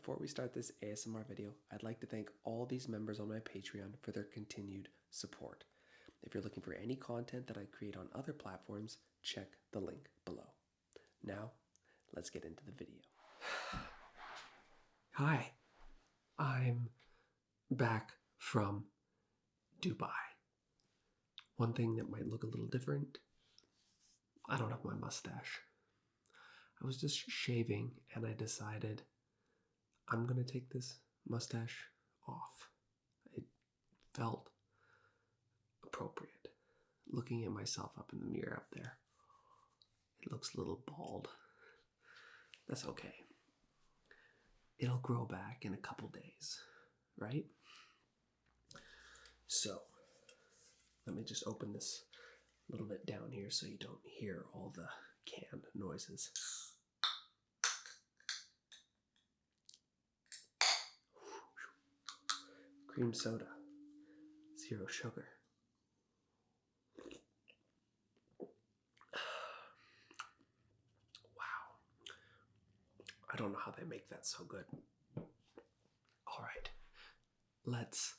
Before we start this ASMR video, I'd like to thank all these members on my Patreon for their continued support. If you're looking for any content that I create on other platforms, check the link below. Now, let's get into the video. Hi, I'm back from Dubai. One thing that might look a little different, I don't have my mustache. I was just shaving and I decided I'm gonna take this mustache off. It felt appropriate. Looking at myself up in the mirror up there, it looks a little bald. That's okay. It'll grow back in a couple days, right? So, let me just open this a little bit down here so you don't hear all the can noises. Cream soda, 0 sugar. Wow. I don't know how they make that so good. All right, let's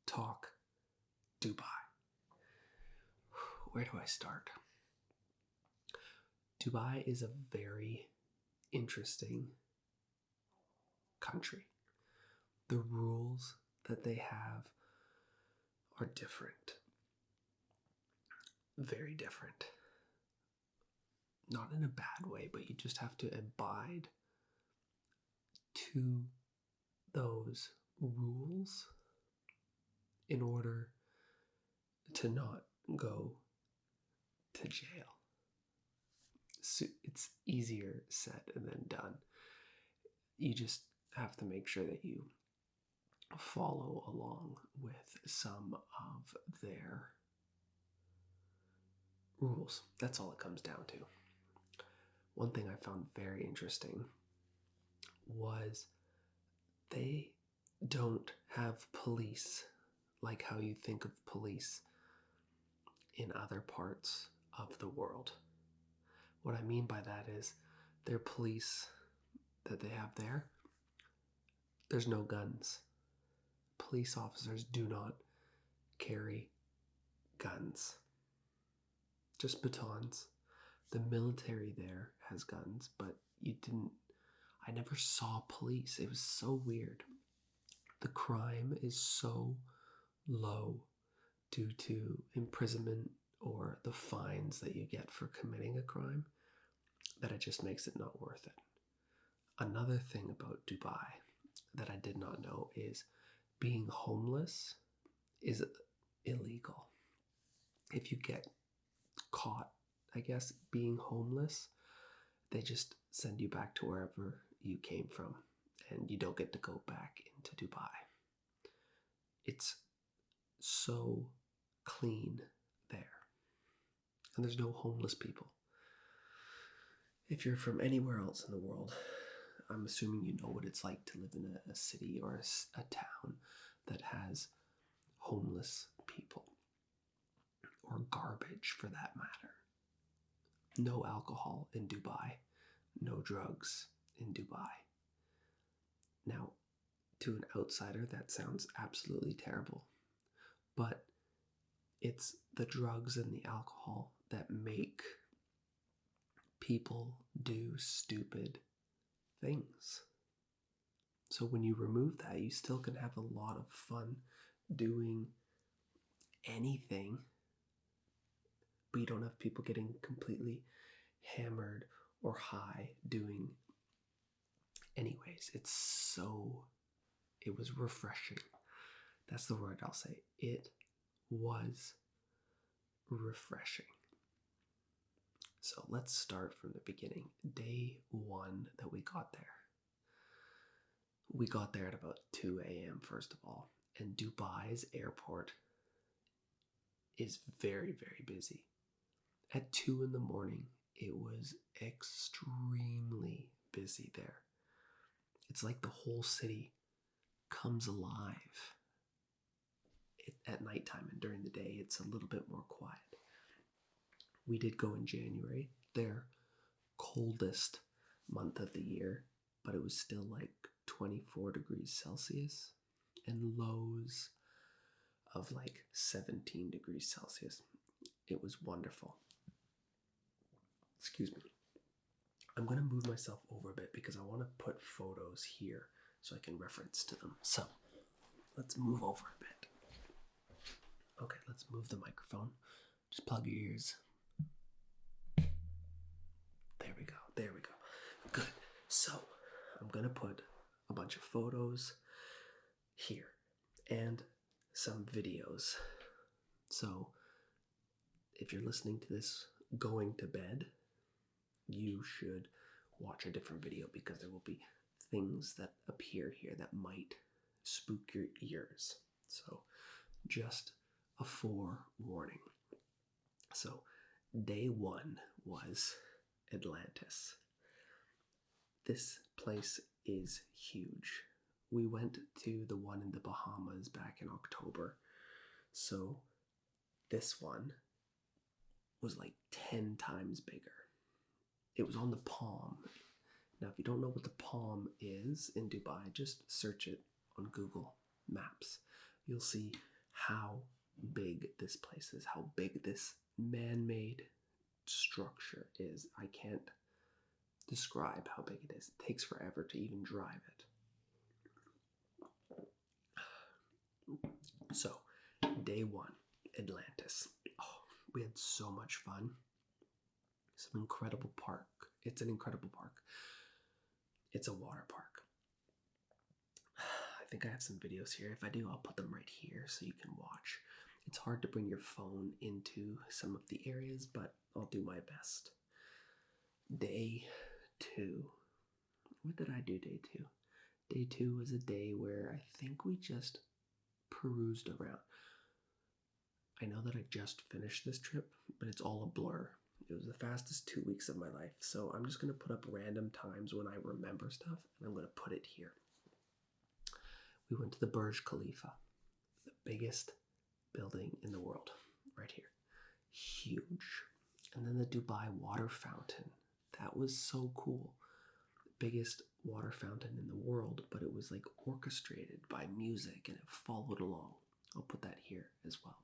talk Dubai. Where do I start? Dubai is a very interesting country. The rules that they have are different. Very different. Not in a bad way, but you just have to abide to those rules in order to not go to jail. So it's easier said than done. You just have to make sure that you follow along with some of their rules. That's all it comes down to. One thing I found very interesting was they don't have police like how you think of police in other parts of the world. What I mean by that is their police that they have there, there's no guns. Police officers do not carry guns, just batons. The military there has guns, but I never saw police. It was so weird. The crime is so low due to imprisonment or the fines that you get for committing a crime that it just makes it not worth it. Another thing about Dubai that I did not know is being homeless is illegal. If you get caught, I guess, being homeless, they just send you back to wherever you came from and you don't get to go back into Dubai. It's so clean there. And there's no homeless people. If you're from anywhere else in the world, I'm assuming you know what it's like to live in a city or a town that has homeless people, or garbage for that matter. No alcohol in Dubai, no drugs in Dubai. Now, to an outsider, that sounds absolutely terrible, but it's the drugs and the alcohol that make people do stupid things. So when you remove that, you still can have a lot of fun doing anything, but you don't have people getting completely hammered or high doing anyways. It was refreshing. That's the word I'll say. It was refreshing. So let's start from the beginning. Day 1 that we got there. We got there at about 2 a.m. first of all. And Dubai's airport is very, very busy. At 2 in the morning, it was extremely busy there. It's like the whole city comes alive at nighttime, and during the day, it's a little bit more quiet. We did go in January, their coldest month of the year, but it was still like 24 degrees Celsius and lows of like 17 degrees Celsius. It was wonderful. Excuse me. I'm going to move myself over a bit because I want to put photos here so I can reference to them. So let's move over a bit. Okay, let's move the microphone. Just plug your ears. There we go. There we go. Good. So I'm going to put a bunch of photos here and some videos. So if you're listening to this going to bed, you should watch a different video because there will be things that appear here that might spook your ears. So just a forewarning. So day one was Atlantis. This place is huge. We went to the one in the Bahamas back in October. So this one was like 10 times bigger. It was on the Palm. Now, if you don't know what the Palm is in Dubai, just search it on Google Maps. You'll see how big this place is, how big this man-made structure is. I can't describe how big it is. It takes forever to even drive it. So, day one, Atlantis. Oh, we had so much fun. Some incredible park. It's an incredible park. It's a water park. I think I have some videos here. If I do, I'll put them right here so you can watch. It's hard to bring your phone into some of the areas, but I'll do my best. Day two. What did I do day two? Day two was a day where I think we just perused around. I know that I just finished this trip, but it's all a blur. It was the fastest 2 weeks of my life, so I'm just going to put up random times when I remember stuff, and I'm going to put it here. We went to the Burj Khalifa, the biggest building in the world, right here. Huge. And then the Dubai water fountain. That was so cool. The biggest water fountain in the world, but it was like orchestrated by music, and it followed along. I'll put that here as well.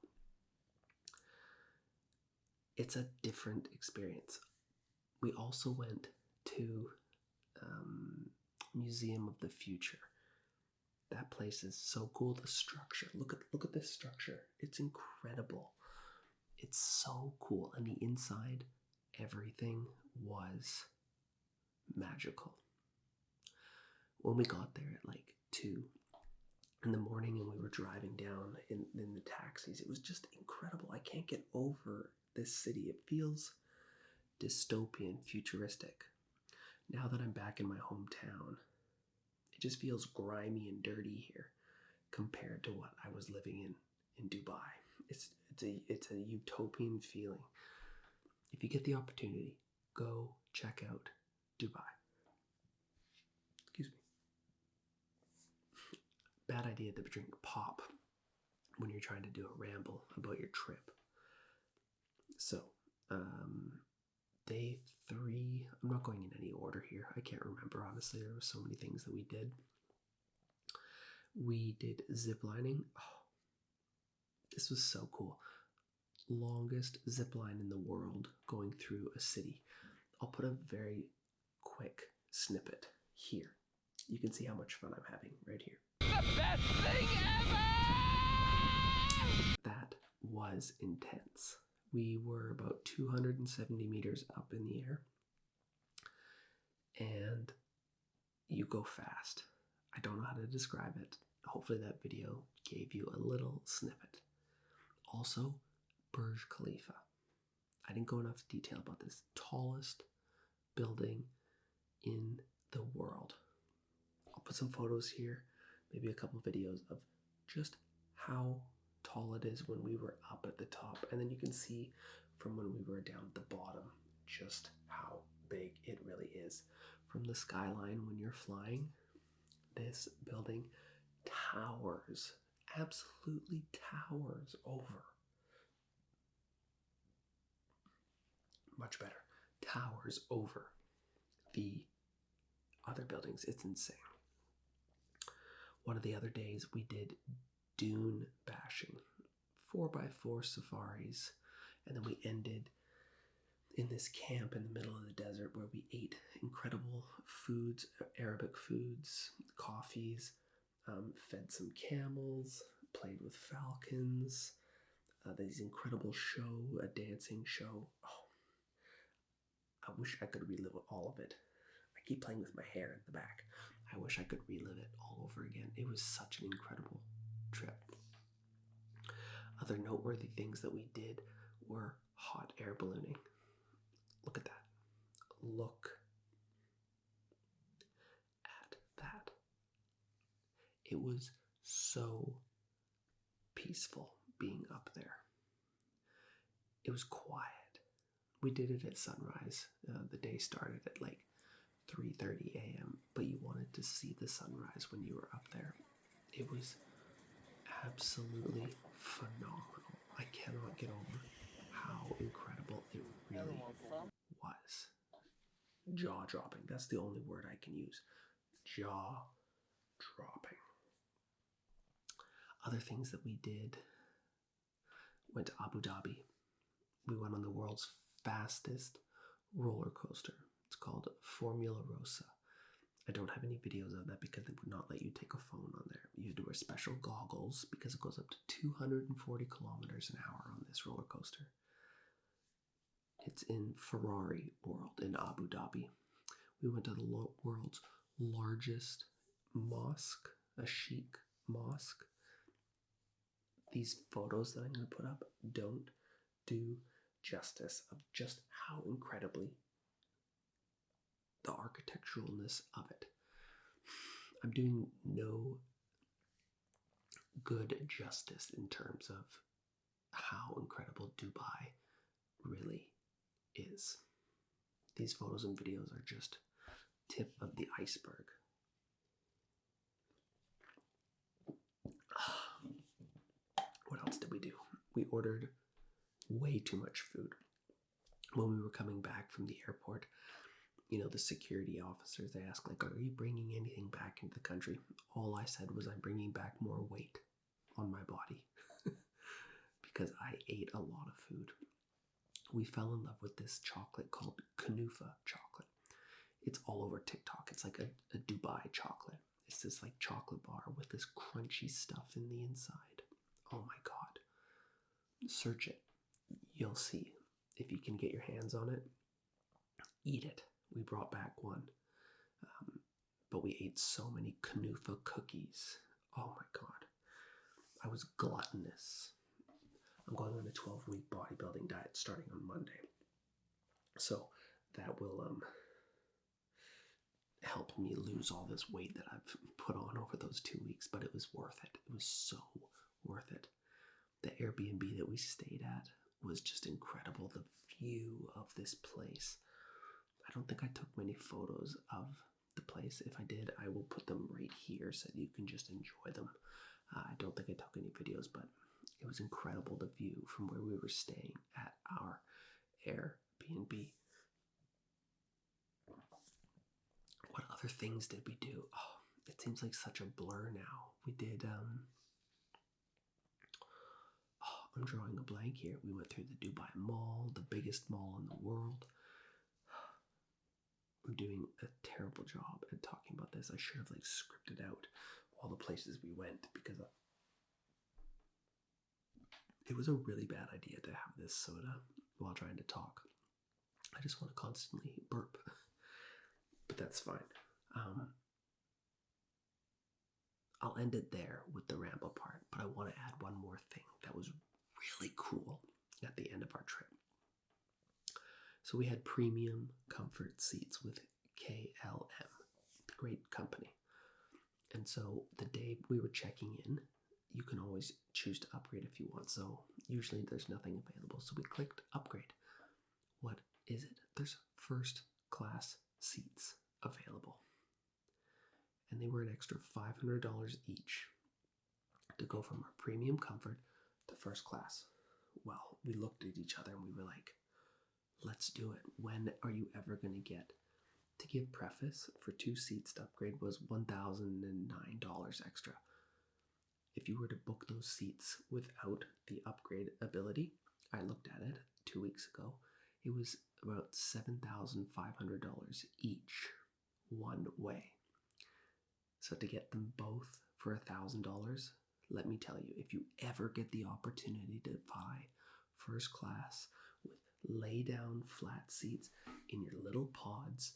It's a different experience. We also went to Museum of the Future. That place is so cool. The structure. Look at this structure. It's incredible. It's so cool. And the inside, everything was magical. When we got there at like 2 in the morning and we were driving down in the taxis, it was just incredible. I can't get over this city. It feels dystopian, futuristic. Now that I'm back in my hometown, it just feels grimy and dirty here compared to what I was living in Dubai. It's a utopian feeling. If you get the opportunity, go check out Dubai. Excuse me. Bad idea to drink pop when you're trying to do a ramble about your trip. So, day 3, I'm not going in any order here. I can't remember, honestly. There were so many things that we did. We did zip lining. Oh, this was so cool. Longest zip line in the world going through a city. I'll put a very quick snippet here. You can see how much fun I'm having right here. The best thing ever! That was intense. We were about 270 meters up in the air, and you go fast. I don't know how to describe it. Hopefully that video gave you a little snippet. Also, Burj Khalifa. I didn't go enough detail about this. Tallest building in the world. I'll put some photos here, maybe a couple videos of just how tall it is when we were up at the top, and then you can see from when we were down at the bottom just how big it really is. From the skyline when you're flying, this building towers, absolutely towers over. Much better. Towers over the other buildings. It's insane. One of the other days we did dune bashing, 4x4 safaris, and then we ended in this camp in the middle of the desert where we ate incredible foods, Arabic foods, coffees, fed some camels, played with falcons, these incredible show, a dancing show. Oh, I wish I could relive all of it. I keep playing with my hair in the back. I wish I could relive it all over again. It was such an incredible trip. Other noteworthy things that we did were hot air ballooning. Look at that. Look at that. It was so peaceful being up there. It was quiet. We did it at sunrise. The day started at like 3:30 a.m., but you wanted to see the sunrise when you were up there. It was absolutely phenomenal. I cannot get over how incredible it really was. Jaw-dropping. That's the only word I can use. Jaw-dropping. Other things that we did, went to Abu Dhabi. We went on the world's fastest roller coaster. It's called Formula Rossa. I don't have any videos of that because they would not let you take a phone on there. You had to wear special goggles because it goes up to 240 kilometers an hour on this roller coaster. It's in Ferrari World in Abu Dhabi. We went to the world's largest mosque, a chic mosque. These photos that I'm going to put up don't do justice of just how incredibly the architecturalness of it. I'm doing no good justice in terms of how incredible Dubai really is. These photos and videos are just tip of the iceberg. What else did we do? We ordered way too much food. When we were coming back from the airport, the security officers, they asked, like, are you bringing anything back into the country? All I said was I'm bringing back more weight on my body because I ate a lot of food. We fell in love with this chocolate called Kunafa chocolate. It's all over TikTok. It's like a Dubai chocolate. It's this like chocolate bar with this crunchy stuff in the inside. Oh my God. Search it. You'll see. If you can get your hands on it, eat it. We brought back one. But we ate so many Kunafa cookies. Oh my God. I was gluttonous. I'm going on a 12-week bodybuilding diet starting on Monday. So that will help me lose all this weight that I've put on over those 2 weeks, but it was worth it. It was so worth it. The Airbnb that we stayed at was just incredible. The view of this place. I don't think I took many photos of the place. If I did, I will put them right here so that you can just enjoy them. I don't think I took any videos, but it was incredible, the view from where we were staying at our Airbnb. What other things did we do? Oh, it seems like such a blur now. We did, I'm drawing a blank here. We went through the Dubai Mall, the biggest mall in the world. I'm doing a terrible job at talking about this. I should have scripted out all the places we went because it was a really bad idea to have this soda while trying to talk. I just want to constantly burp, but that's fine. I'll end it there with the ramble part, but I want to add one more thing that was really cool at the end of our trip. So we had premium comfort seats with KLM, great company. And so the day we were checking in, you can always choose to upgrade if you want. So usually there's nothing available. So we clicked upgrade. What is it? There's first class seats available. And they were an extra $500 each to go from our premium comfort to first class. Well, we looked at each other and we were like, let's do it. When are you ever going to get? To give preface, for 2 seats to upgrade was $1,009 $100 extra. If you were to book those seats without the upgrade ability, I looked at it 2 weeks ago, it was about $7,500 each, one way. So to get them both for $1,000, let me tell you, if you ever get the opportunity to buy first class with lay down flat seats in your little pods,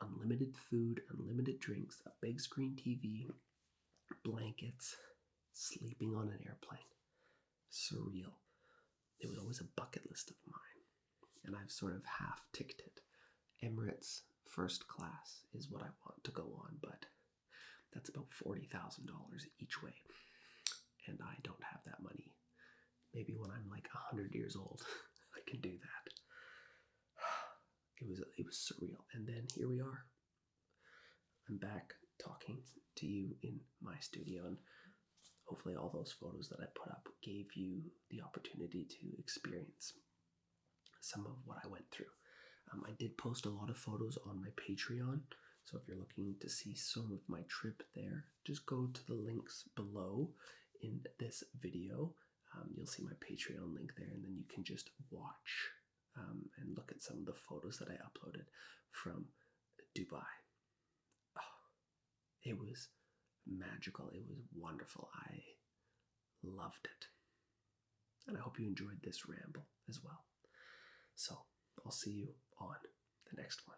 unlimited food, unlimited drinks, a big screen TV, blankets, sleeping on an airplane, surreal. It was always a bucket list of mine, and I've sort of half ticked it. Emirates first class is what I want to go on, but that's about $40,000 each way, and I don't have that money. Maybe when I'm like 100 years old, I can do that. It was surreal, and then here we are. I'm back talking to you in my studio, and hopefully all those photos that I put up gave you the opportunity to experience some of what I went through. I did post a lot of photos on my Patreon, so if you're looking to see some of my trip there, just go to the links below in this video. You'll see my Patreon link there, and then you can just watch and look at some of the photos that I uploaded from Dubai. Oh, it was magical. It was wonderful. I loved it. And I hope you enjoyed this ramble as well. So I'll see you on the next one.